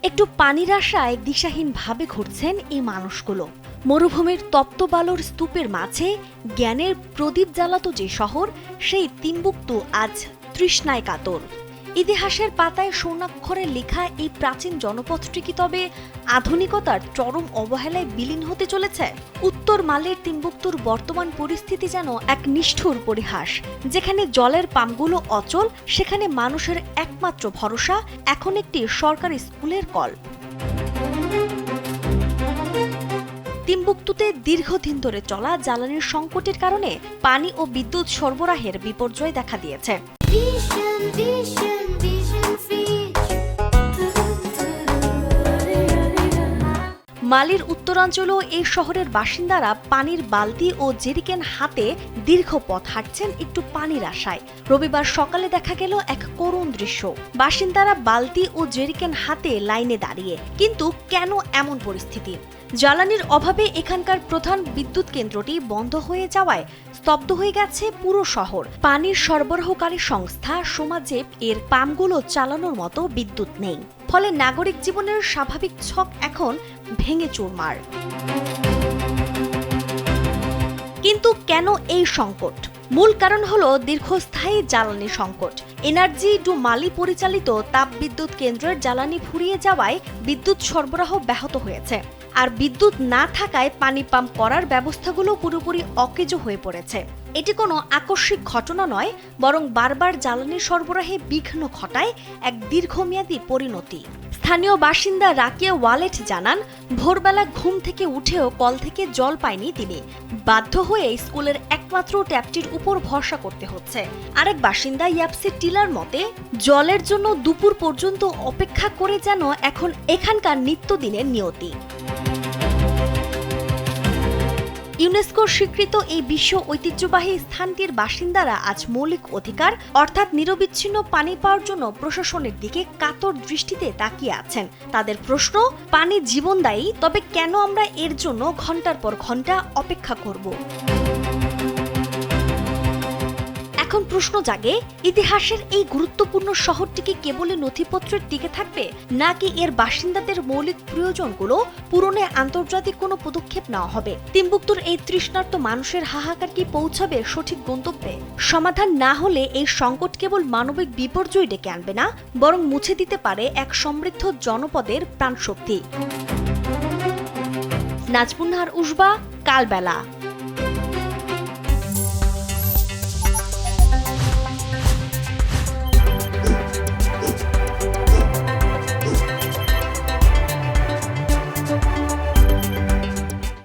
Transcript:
একটু পানির আশায় দিশাহীনভাবে ঘুরছেন এই মানুষগুলো। মরুভূমির তপ্ত বালুর স্তূপের মাঝে জ্ঞানের প্রদীপ জ্বালাতো যে শহর, সেই তিম্বুকতু আজ তৃষ্ণায় কাতর। ইতিহাসের পাতায় স্বর্ণাক্ষরে লেখা এই প্রাচীন জনপদটি কি তবে আধুনিকতার চরম অবহেলায় বিলীন হতে চলেছে? উত্তর মালের তিম্বুকতুর বর্তমান পরিস্থিতি যেন এক নিষ্ঠুর পরিহাস। যেখানে জলের পাম্পগুলো অচল, সেখানে মানুষের একমাত্র ভরসা এখন একটি সরকারি স্কুলের কল। তিম্বুকতুতে দীর্ঘদিন ধরে চলা জ্বালানির সংকটের কারণে পানি ও বিদ্যুৎ সরবরাহের বিপর্যয় দেখা দিয়েছে। মালির উত্তরাঞ্চলেও এই শহরের বাসিন্দারা পানির বালতি ও জেরিকেন হাতে দীর্ঘ পথ হাঁটছেন একটু পানির আশায়। রবিবার সকালে দেখা গেল এক করুণ দৃশ্য। বাসিন্দারা বালতি ও জেরিকেন হাতে লাইনে দাঁড়িয়ে। কিন্তু কেন এমন পরিস্থিতি? জ্বালানির অভাবে এখানকার প্রধান বিদ্যুৎ কেন্দ্রটি বন্ধ হয়ে যাওয়ায় স্তব্ধ হয়ে গেছে পুরো শহর। পানির সরবরাহকারী সংস্থা সোমাজেপ এর পাম্পগুলো চালানোর মতো বিদ্যুৎ নেই। ফলে নাগরিক জীবনের স্বাভাবিক ছক এখন ভেঙে চুরমার। কিন্তু কেন এই সংকট? মূল কারণ হলো দীর্ঘস্থায়ী জ্বালানি সংকট। এনার্জি ডু মালি পরিচালিত তাপবিদ্যুৎ কেন্দ্রের জ্বালানি ফুরিয়ে যাওয়ায় বিদ্যুৎ সরবরাহ ব্যাহত হয়েছে। আর বিদ্যুৎ না থাকায় পানি পাম্প করার ব্যবস্থাগুলো পুরোপুরি অকেজো হয়ে পড়েছে। এটি কোনো আকস্মিক ঘটনা নয়, বরং বারবার জ্বালানি সরবরাহে বিঘ্ন ঘটায় এক দীর্ঘমেয়াদী পরিণতি। স্থানীয় বাসিন্দা রাকিয়া ওয়ালেট জানান, ভোরবেলা ঘুম থেকে উঠেও কল থেকে জল পায়নি তিনি। বাধ্য হয়ে স্কুলের একমাত্র ট্যাপটির উপর ভরসা করতে হচ্ছে। আরেক বাসিন্দা ইয়াপসি টিলার মতে, জলের জন্য দুপুর পর্যন্ত অপেক্ষা করে যেন এখন এখানকার নিত্যদিনের নিয়তি। ইউনেস্কোর স্বীকৃত এই বিশ্ব ঐতিহ্যবাহী স্থানটির বাসিন্দারা আজ মৌলিক অধিকার অর্থাৎ নিরবিচ্ছিন্ন পানি পাওয়ার জন্য প্রশাসনের দিকে কাতর দৃষ্টিতে তাকিয়ে আছেন। তাদের প্রশ্ন, পানি জীবনদায়ী, তবে কেন আমরা এর জন্য ঘন্টার পর ঘন্টা অপেক্ষা করব? এখন প্রশ্ন জাগে, ইতিহাসের এই গুরুত্বপূর্ণ শহরটি কি কেবলই নথিপত্রের টিকে থাকবে, নাকি এর বাসিন্দাদের মৌলিক প্রয়োজনগুলো পূরণে আন্তর্জাতিক কোনো পদক্ষেপ নেওয়া হবে? তিম্বুকতুর এই তৃষ্ণার্ত মানুষের হাহাকার কি পৌঁছাবে সঠিক গন্তব্যে? সমাধান না হলে এই সংকট কেবল মানবিক বিপর্যয় ডেকে আনবে না, বরং মুছে দিতে পারে এক সমৃদ্ধ জনপদের প্রাণশক্তি। নাজমুন নাহার উসবা, কালবেলা।